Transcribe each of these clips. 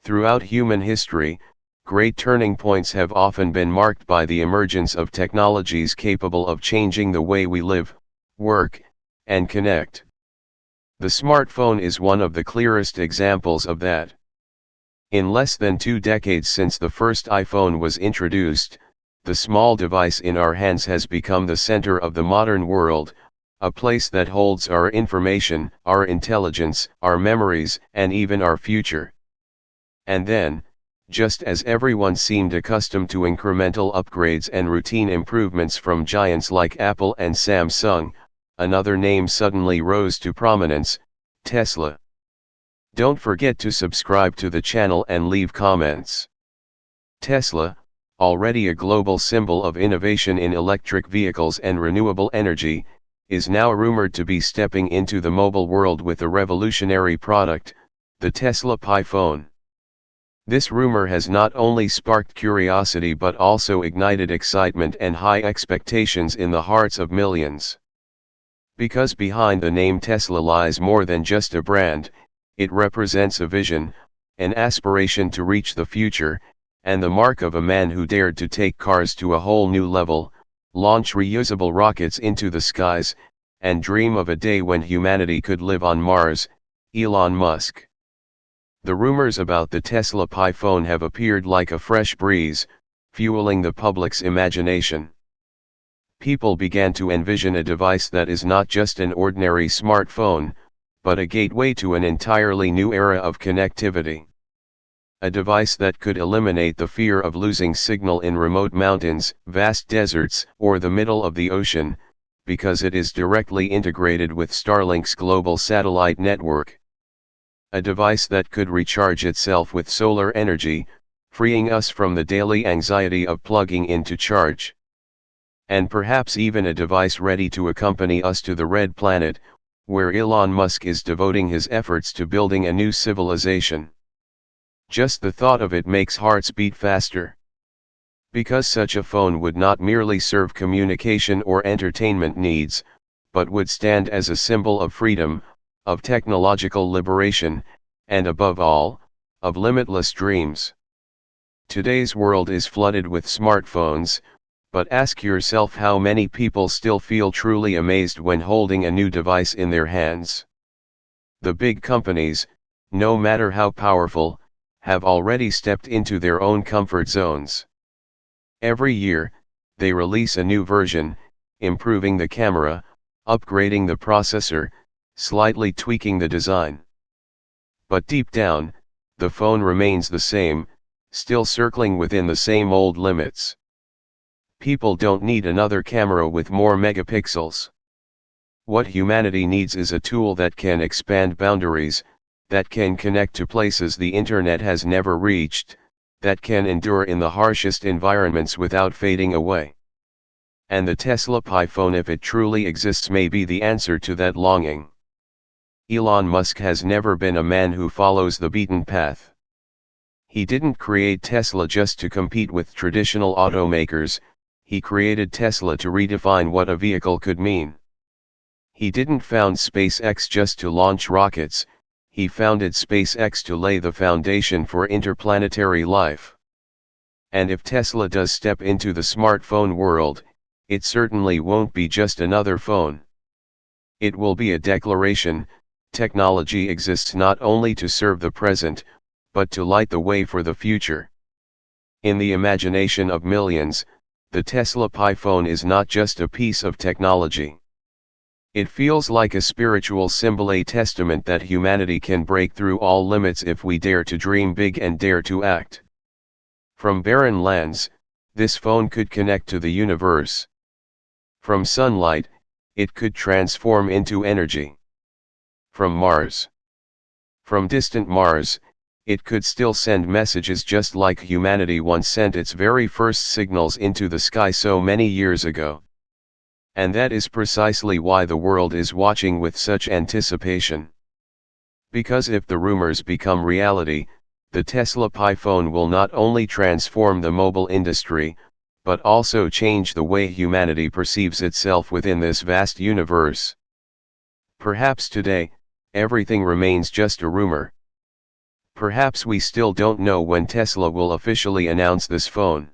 Throughout human history, great turning points have often been marked by the emergence of technologies capable of changing the way we live, work, and connect. The smartphone is one of the clearest examples of that. In less than 2 decades since the first iPhone was introduced, the small device in our hands has become the center of the modern world, a place that holds our information, our intelligence, our memories, and even our future. And then, just as everyone seemed accustomed to incremental upgrades and routine improvements from giants like Apple and Samsung, another name suddenly rose to prominence: Tesla. Don't forget to subscribe to the channel and leave comments. Tesla, already a global symbol of innovation in electric vehicles and renewable energy, is now rumored to be stepping into the mobile world with a revolutionary product, the Tesla Pi phone. This rumor has not only sparked curiosity but also ignited excitement and high expectations in the hearts of millions. Because behind the name Tesla lies more than just a brand, it represents a vision, an aspiration to reach the future, and the mark of a man who dared to take cars to a whole new level, launch reusable rockets into the skies, and dream of a day when humanity could live on Mars, Elon Musk. The rumors about the Tesla Pi phone have appeared like a fresh breeze, fueling the public's imagination. People began to envision a device that is not just an ordinary smartphone, but a gateway to an entirely new era of connectivity. A device that could eliminate the fear of losing signal in remote mountains, vast deserts, or the middle of the ocean, because it is directly integrated with Starlink's global satellite network. A device that could recharge itself with solar energy, freeing us from the daily anxiety of plugging in to charge. And perhaps even a device ready to accompany us to the Red Planet, where Elon Musk is devoting his efforts to building a new civilization. Just the thought of it makes hearts beat faster. Because such a phone would not merely serve communication or entertainment needs, but would stand as a symbol of freedom, of technological liberation, and above all, of limitless dreams. Today's world is flooded with smartphones, but ask yourself how many people still feel truly amazed when holding a new device in their hands. The big companies, no matter how powerful, have already stepped into their own comfort zones. Every year, they release a new version, improving the camera, upgrading the processor, slightly tweaking the design. But deep down, the phone remains the same, still circling within the same old limits. People don't need another camera with more megapixels. What humanity needs is a tool that can expand boundaries, that can connect to places the internet has never reached, that can endure in the harshest environments without fading away. And the Tesla Pi phone, if it truly exists, may be the answer to that longing. Elon Musk has never been a man who follows the beaten path. He didn't create Tesla just to compete with traditional automakers. He created Tesla to redefine what a vehicle could mean. He didn't found SpaceX just to launch rockets. He founded SpaceX to lay the foundation for interplanetary life. And if Tesla does step into the smartphone world, it certainly won't be just another phone. It will be a declaration: technology exists not only to serve the present, but to light the way for the future. In the imagination of millions, the Tesla Pi phone is not just a piece of technology. It feels like a spiritual symbol, a testament that humanity can break through all limits if we dare to dream big and dare to act. From barren lands, this phone could connect to the universe. From sunlight, it could transform into energy. From Mars. From distant Mars, it could still send messages just like humanity once sent its very first signals into the sky so many years ago. And that is precisely why the world is watching with such anticipation. Because if the rumors become reality, the Tesla Pi phone will not only transform the mobile industry, but also change the way humanity perceives itself within this vast universe. Perhaps today, everything remains just a rumor. Perhaps we still don't know when Tesla will officially announce this phone.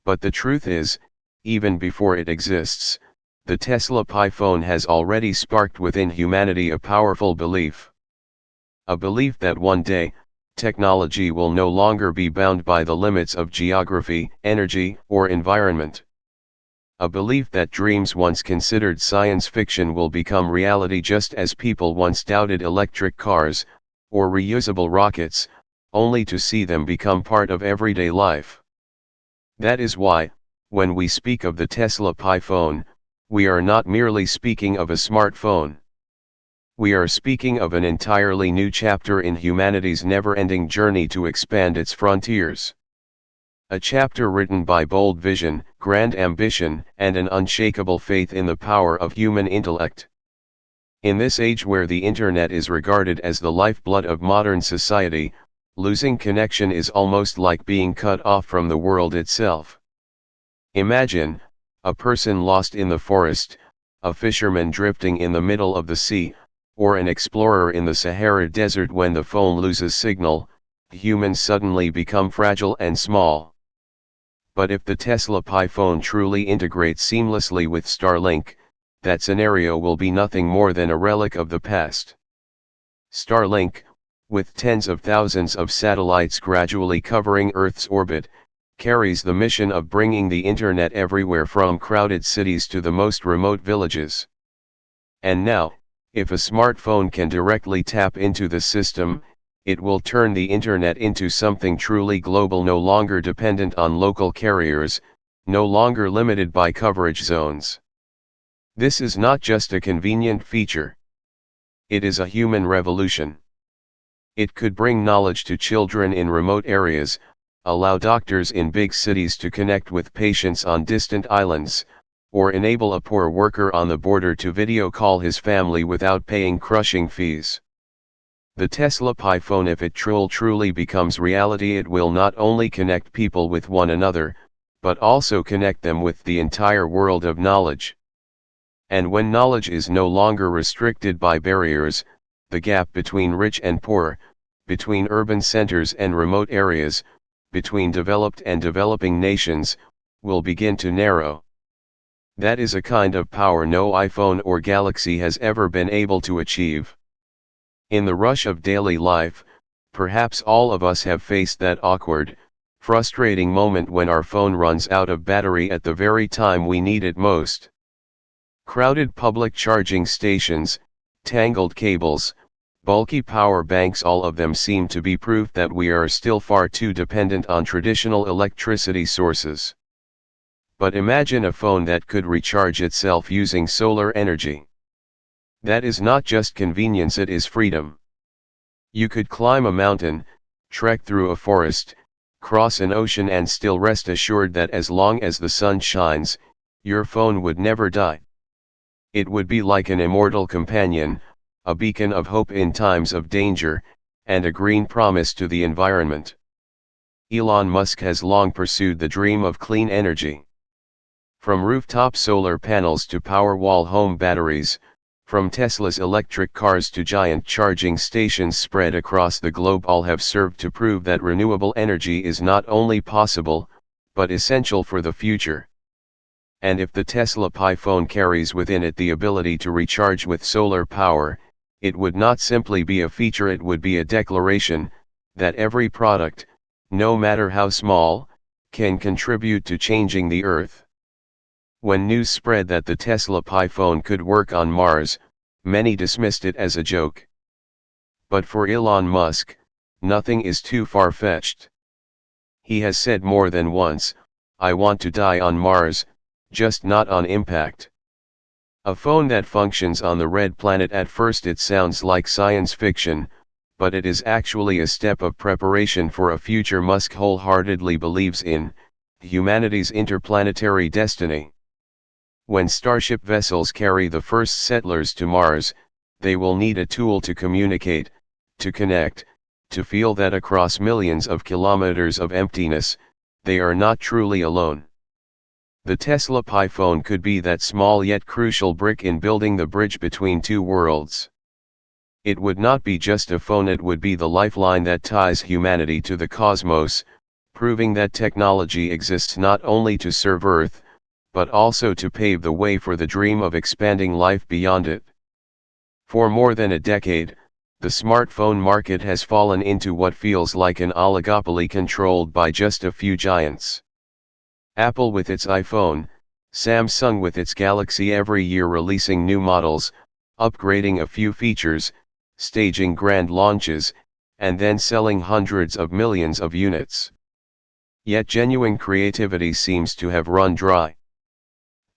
But the truth is, even before it exists, the Tesla Pi phone has already sparked within humanity a powerful belief. A belief that one day, technology will no longer be bound by the limits of geography, energy, or environment. A belief that dreams once considered science fiction will become reality, just as people once doubted electric cars, or reusable rockets, only to see them become part of everyday life. That is why, when we speak of the Tesla Pi phone, we are not merely speaking of a smartphone. We are speaking of an entirely new chapter in humanity's never-ending journey to expand its frontiers. A chapter written by bold vision, grand ambition, and an unshakable faith in the power of human intellect. In this age where the internet is regarded as the lifeblood of modern society, losing connection is almost like being cut off from the world itself. Imagine, a person lost in the forest, a fisherman drifting in the middle of the sea, or an explorer in the Sahara Desert. When the phone loses signal, humans suddenly become fragile and small. But if the Tesla Pi phone truly integrates seamlessly with Starlink, that scenario will be nothing more than a relic of the past. Starlink, with tens of thousands of satellites gradually covering Earth's orbit, carries the mission of bringing the internet everywhere from crowded cities to the most remote villages. And now, if a smartphone can directly tap into the system, it will turn the internet into something truly global, no longer dependent on local carriers, no longer limited by coverage zones. This is not just a convenient feature. It is a human revolution. It could bring knowledge to children in remote areas, allow doctors in big cities to connect with patients on distant islands, or enable a poor worker on the border to video call his family without paying crushing fees. The Tesla Pi phone, if it truly becomes reality, it will not only connect people with one another, but also connect them with the entire world of knowledge. And when knowledge is no longer restricted by barriers, the gap between rich and poor, between urban centers and remote areas, between developed and developing nations, will begin to narrow. That is a kind of power no iPhone or Galaxy has ever been able to achieve. In the rush of daily life, perhaps all of us have faced that awkward, frustrating moment when our phone runs out of battery at the very time we need it most. Crowded public charging stations, tangled cables, bulky power banks, all of them seem to be proof that we are still far too dependent on traditional electricity sources. But imagine a phone that could recharge itself using solar energy. That is not just convenience, it is freedom. You could climb a mountain, trek through a forest, cross an ocean, and still rest assured that as long as the sun shines, your phone would never die. It would be like an immortal companion, a beacon of hope in times of danger, and a green promise to the environment. Elon Musk has long pursued the dream of clean energy. From rooftop solar panels to Powerwall home batteries, from Tesla's electric cars to giant charging stations spread across the globe, all have served to prove that renewable energy is not only possible, but essential for the future. And if the Tesla Pi phone carries within it the ability to recharge with solar power, it would not simply be a feature, it would be a declaration that every product, no matter how small, can contribute to changing the Earth. When news spread that the Tesla Pi phone could work on Mars, many dismissed it as a joke. But for Elon Musk, nothing is too far-fetched. He has said more than once, "I want to die on Mars, just not on impact." A phone that functions on the red planet. At first it sounds like science fiction, but it is actually a step of preparation for a future Musk wholeheartedly believes in: humanity's interplanetary destiny. When Starship vessels carry the first settlers to Mars, they will need a tool to communicate, to connect, to feel that across millions of kilometers of emptiness, they are not truly alone. The Tesla Pi phone could be that small yet crucial brick in building the bridge between two worlds. It would not be just a phone, it would be the lifeline that ties humanity to the cosmos, proving that technology exists not only to serve Earth, but also to pave the way for the dream of expanding life beyond it. For more than a decade, the smartphone market has fallen into what feels like an oligopoly controlled by just a few giants. Apple with its iPhone, Samsung with its Galaxy, every year releasing new models, upgrading a few features, staging grand launches, and then selling hundreds of millions of units. Yet genuine creativity seems to have run dry.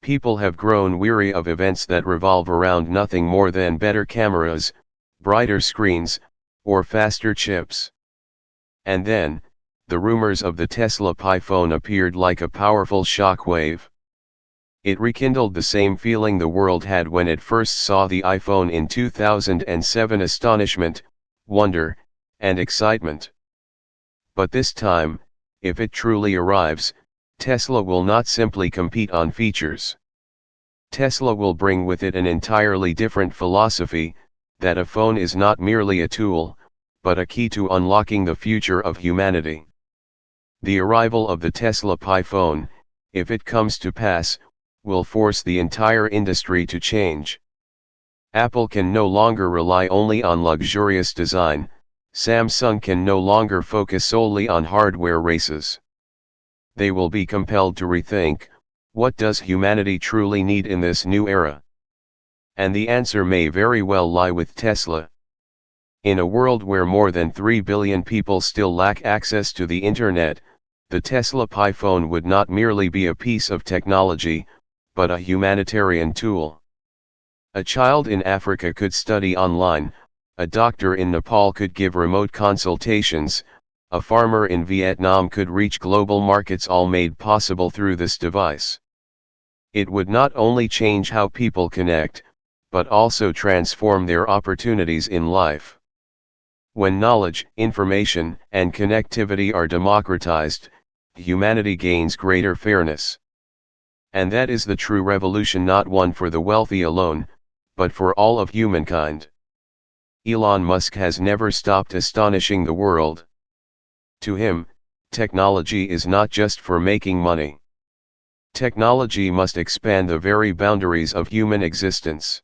People have grown weary of events that revolve around nothing more than better cameras, brighter screens, or faster chips. And then, the rumors of the Tesla Pi phone appeared like a powerful shockwave. It rekindled the same feeling the world had when it first saw the iPhone in 2007: astonishment, wonder, and excitement. But this time, if it truly arrives, Tesla will not simply compete on features. Tesla will bring with it an entirely different philosophy, that a phone is not merely a tool, but a key to unlocking the future of humanity. The arrival of the Tesla Pi phone, if it comes to pass, will force the entire industry to change. Apple can no longer rely only on luxurious design, Samsung can no longer focus solely on hardware races. They will be compelled to rethink, what does humanity truly need in this new era? And the answer may very well lie with Tesla. In a world where more than 3 billion people still lack access to the internet, the Tesla Pi phone would not merely be a piece of technology, but a humanitarian tool. A child in Africa could study online, a doctor in Nepal could give remote consultations, a farmer in Vietnam could reach global markets, all made possible through this device. It would not only change how people connect, but also transform their opportunities in life. When knowledge, information, and connectivity are democratized, humanity gains greater fairness. And that is the true revolution, not one for the wealthy alone, but for all of humankind. Elon Musk has never stopped astonishing the world. To him, technology is not just for making money. Technology must expand the very boundaries of human existence.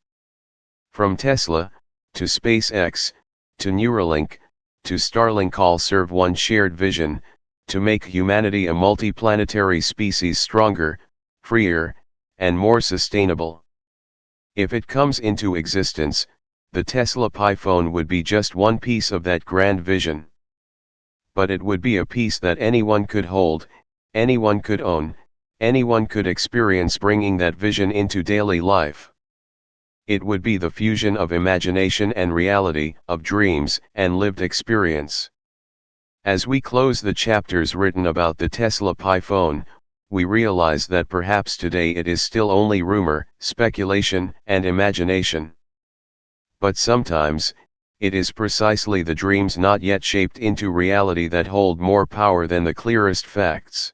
From Tesla, to SpaceX, to Neuralink, to Starlink, all serve one shared vision: to make humanity a multiplanetary species stronger, freer, and more sustainable. If it comes into existence, the Tesla Pi phone would be just one piece of that grand vision. But it would be a piece that anyone could hold, anyone could own, anyone could experience, bringing that vision into daily life. It would be the fusion of imagination and reality, of dreams and lived experience. As we close the chapters written about the Tesla Pi phone, we realize that perhaps today it is still only rumor, speculation, and imagination. But sometimes, it is precisely the dreams not yet shaped into reality that hold more power than the clearest facts.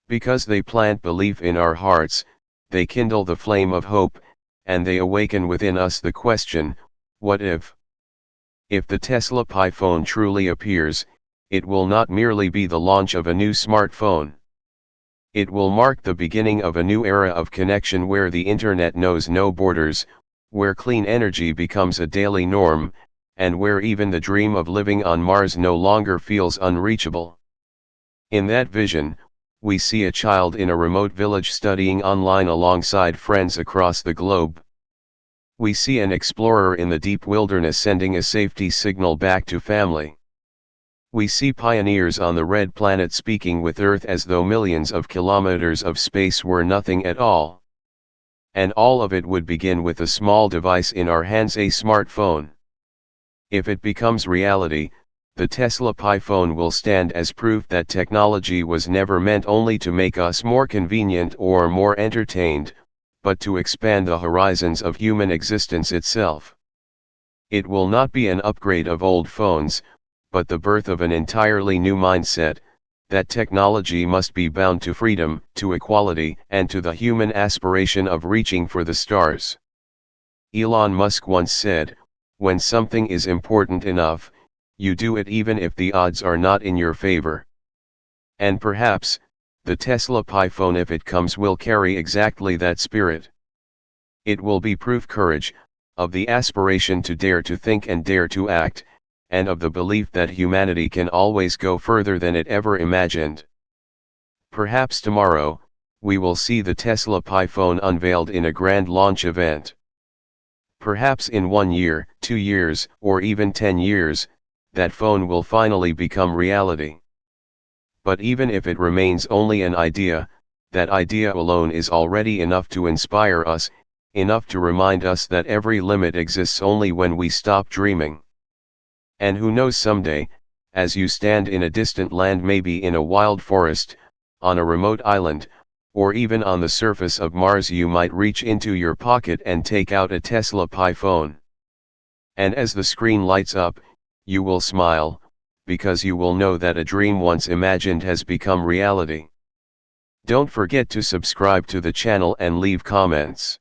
Because they plant belief in our hearts, they kindle the flame of hope, and they awaken within us the question, what if? If the Tesla Pi phone truly appears, it will not merely be the launch of a new smartphone. It will mark the beginning of a new era of connection, where the internet knows no borders, where clean energy becomes a daily norm, and where even the dream of living on Mars no longer feels unreachable. In that vision, we see a child in a remote village studying online alongside friends across the globe. We see an explorer in the deep wilderness sending a safety signal back to family. We see pioneers on the red planet speaking with Earth as though millions of kilometers of space were nothing at all. And all of it would begin with a small device in our hands, a smartphone. If it becomes reality, the Tesla Pi phone will stand as proof that technology was never meant only to make us more convenient or more entertained, but to expand the horizons of human existence itself. It will not be an upgrade of old phones, but the birth of an entirely new mindset, that technology must be bound to freedom, to equality, and to the human aspiration of reaching for the stars. Elon Musk once said, when something is important enough, you do it even if the odds are not in your favor. And perhaps, the Tesla Pi phone, if it comes, will carry exactly that spirit. It will be proof courage, of the aspiration to dare to think and dare to act, and of the belief that humanity can always go further than it ever imagined. Perhaps tomorrow, we will see the Tesla Pi phone unveiled in a grand launch event. Perhaps in 1 year, 2 years, or even 10 years, that phone will finally become reality. But even if it remains only an idea, that idea alone is already enough to inspire us, enough to remind us that every limit exists only when we stop dreaming. And who knows, someday, as you stand in a distant land, maybe in a wild forest, on a remote island, or even on the surface of Mars, you might reach into your pocket and take out a Tesla Pi phone. And as the screen lights up, you will smile, because you will know that a dream once imagined has become reality. Don't forget to subscribe to the channel and leave comments.